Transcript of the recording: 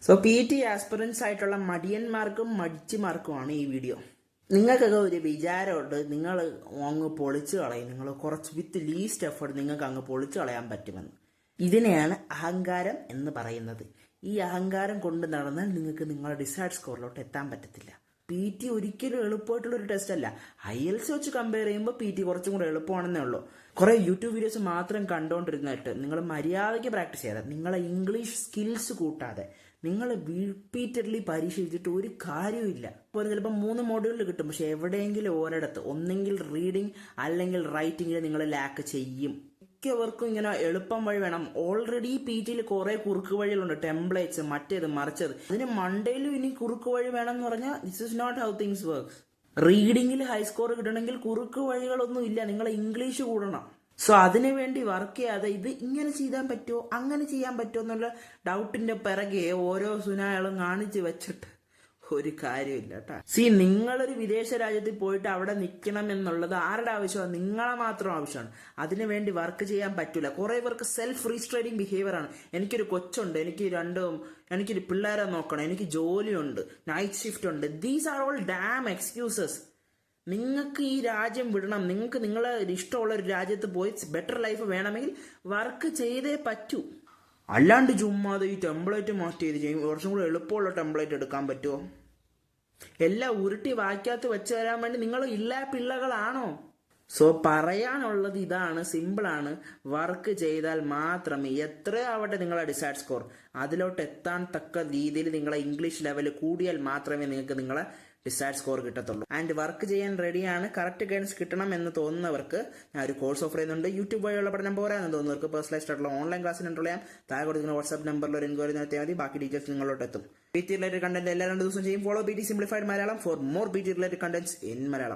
So PT aspirants ആയിട്ടുള്ള മടിയന്മാർക്കും മടിച്ചിമാർക്കുമാണ് ഈ video. നിങ്ങൾക്കൊക്കെ ഒരു വിചാരമുണ്ട്, നിങ്ങൾ അങ്ങ് പൊളിച്ചു കളയും, നിങ്ങൾ കുറച്ച് വിത്ത് ലീസ്റ്റ് എഫേർട്ട് നിങ്ങൾക്ക് അങ്ങ് പൊളിച്ചു കളയാൻ പറ്റുമെന്ന്. ഇതിനെയാണ് അഹങ്കാരം എന്ന് പറയുന്നത്. ഈ അഹങ്കാരം കൊണ്ട് നടന്നാൽ നിങ്ങൾക്ക് നിങ്ങളുടെ ഡിസൈഡ് സ്കോറിലോട്ട് എത്താൻ പറ്റത്തില്ല. PT ഒരിക്കലും എളുപ്പമായിട്ടുള്ളൊരു ടെസ്റ്റ് അല്ല. IELTS വെച്ച് കമ്പയർ ചെയ്യുമ്പോൾ PT കുറച്ചും കൂടെ എളുപ്പമാണെന്നേ ഉള്ളൂ. കുറെ യൂട്യൂബ് വീഡിയോസ് മാത്രം കണ്ടുകൊണ്ടിരുന്നിട്ട് നിങ്ങൾ മര്യാദയ്ക്ക് പ്രാക്ടീസ് ചെയ്യാതെ, നിങ്ങളെ ഇംഗ്ലീഷ് സ്കിൽസ് കൂട്ടാതെ നിങ്ങൾ റിപ്പീറ്റഡ്ലി പരീക്ഷ എഴുതിയിട്ട് ഒരു കാര്യമില്ല. ഇപ്പോൾ ചിലപ്പോൾ 3 മോഡ്യൂളിൽ കിട്ടും, പക്ഷെ എവിടെയെങ്കിലും ഒരിടത്ത് ഒന്നെങ്കിൽ റീഡിങ് അല്ലെങ്കിൽ റൈറ്റിംഗിൽ നിങ്ങൾ ലാക്ക് ചെയ്യും. മിക്കവർക്കും ഇങ്ങനെ എളുപ്പം വഴി വേണം. ഓൾറെഡി PTയിൽ കുറെ കുറുക്ക് വഴികളുണ്ട്, ടെംപ്ലേറ്റ്സ്, മറ്റേത് മറിച്ചത്. അതിന് മണ്ടയിലും ഇനി കുറുക്ക് വഴി വേണം എന്ന് പറഞ്ഞാൽ this is not how things work. റീഡിങ്ങിൽ ഹൈ സ്കോർ കിട്ടണമെങ്കിൽ കുറുക്ക് വഴികളൊന്നും ഇല്ല, നിങ്ങൾ ഇംഗ്ലീഷ് കൂടണം. സോ അതിനു വേണ്ടി വർക്ക് ചെയ്യാതെ ഇത് ഇങ്ങനെ ചെയ്യാൻ പറ്റുമോ അങ്ങനെ ചെയ്യാൻ പറ്റുമോ എന്നുള്ള ഡൗട്ടിന്റെ പിറകെ ഓരോ സുനായാളും കാണിച്ച് വെച്ചിട്ട് ഒരു കാര്യമില്ല കേട്ടോ. നിങ്ങളൊരു വിദേശ രാജ്യത്തിൽ പോയിട്ട് അവിടെ നിൽക്കണം എന്നുള്ളത് ആരുടെ ആവശ്യമാണ്? നിങ്ങളെ മാത്രം ആവശ്യമാണ്. അതിനു വേണ്ടി വർക്ക് ചെയ്യാൻ പറ്റൂല. കുറെ പേർക്ക് സെൽഫ് റീസ്ട്രെയിനിങ് ബിഹേവിയർ ആണ്. എനിക്കൊരു കൊച്ചുണ്ട്, എനിക്കൊരു പിള്ളേരെ നോക്കണം, എനിക്ക് ജോലിയുണ്ട്, നൈറ്റ് ഷിഫ്റ്റ് ഉണ്ട്. These are all dam excuses. നിങ്ങൾക്ക് ഈ രാജ്യം വിടണം, നിങ്ങൾക്ക് നിങ്ങളെ ഇഷ്ടമുള്ള ഒരു രാജ്യത്ത് പോയി ബെറ്റർ ലൈഫ് വേണമെങ്കിൽ വർക്ക് ചെയ്തേ പറ്റൂ. അല്ലാണ്ട് ചുമ്മാതെ ഈ ടെംപ്ലേറ്റ് മാറ്റി ചെയ്ത് ചെയ്യും. കുറച്ചും കൂടെ എളുപ്പമുള്ള ടെംപ്ലേറ്റ് എടുക്കാൻ പറ്റുമോ? എല്ലാം ഉരുട്ടി വായിക്കാത്ത വെച്ച് തരാൻ വേണ്ടി നിങ്ങൾ ഇല്ലാ പിള്ളകളാണോ? സോ പറയാനുള്ളത് ഇതാണ്, സിമ്പിളാണ്. വർക്ക് ചെയ്താൽ മാത്രമേ എത്രയാവട്ടെ നിങ്ങളെ ഡിസൈഡ് സ്കോർ അതിലോട്ട് എത്താൻ തക്ക രീതിയിൽ നിങ്ങളെ ഇംഗ്ലീഷ് ലെവൽ കൂടിയാൽ മാത്രമേ നിങ്ങൾക്ക് നിങ്ങളെ ഡിസൈഡ് സ്കോർ കിട്ടത്തുള്ളൂ. ആൻഡ് വർക്ക് ചെയ്യാൻ റെഡിയാണ്. കറക്റ്റ് ഗൈഡൻസ് കിട്ടണം എന്ന് തോന്നുന്നവർക്ക് ഞാൻ ഒരു കോഴ്സ് ഓഫർ ചെയ്യുന്നുണ്ട്. യൂട്യൂബ് വഴിയുള്ള പഠനം പോരാന്ന് തോന്നുന്നവർക്ക് പേഴ്സണലൈസ്ഡ് ആയിട്ടുള്ള ഓൺലൈൻ ക്ലാസ്സിന് എൻറോൾ ചെയ്യാം. താഴെ കൊടുക്കുന്ന വാട്സ്ആപ്പ് നമ്പറിൽ ഒരു എൻക്വയറി നടത്തിയാൽ മതി. ബാക്കി ഡീറ്റെയിൽസ് നിങ്ങളോട്ട് എത്തും. PT റിലേറ്റഡ് കണ്ടന്റ് എല്ലാ 2 ദിവസം ചെയ്യും. Follow PT simplified Malayalam for more PT related contents in Malayalam.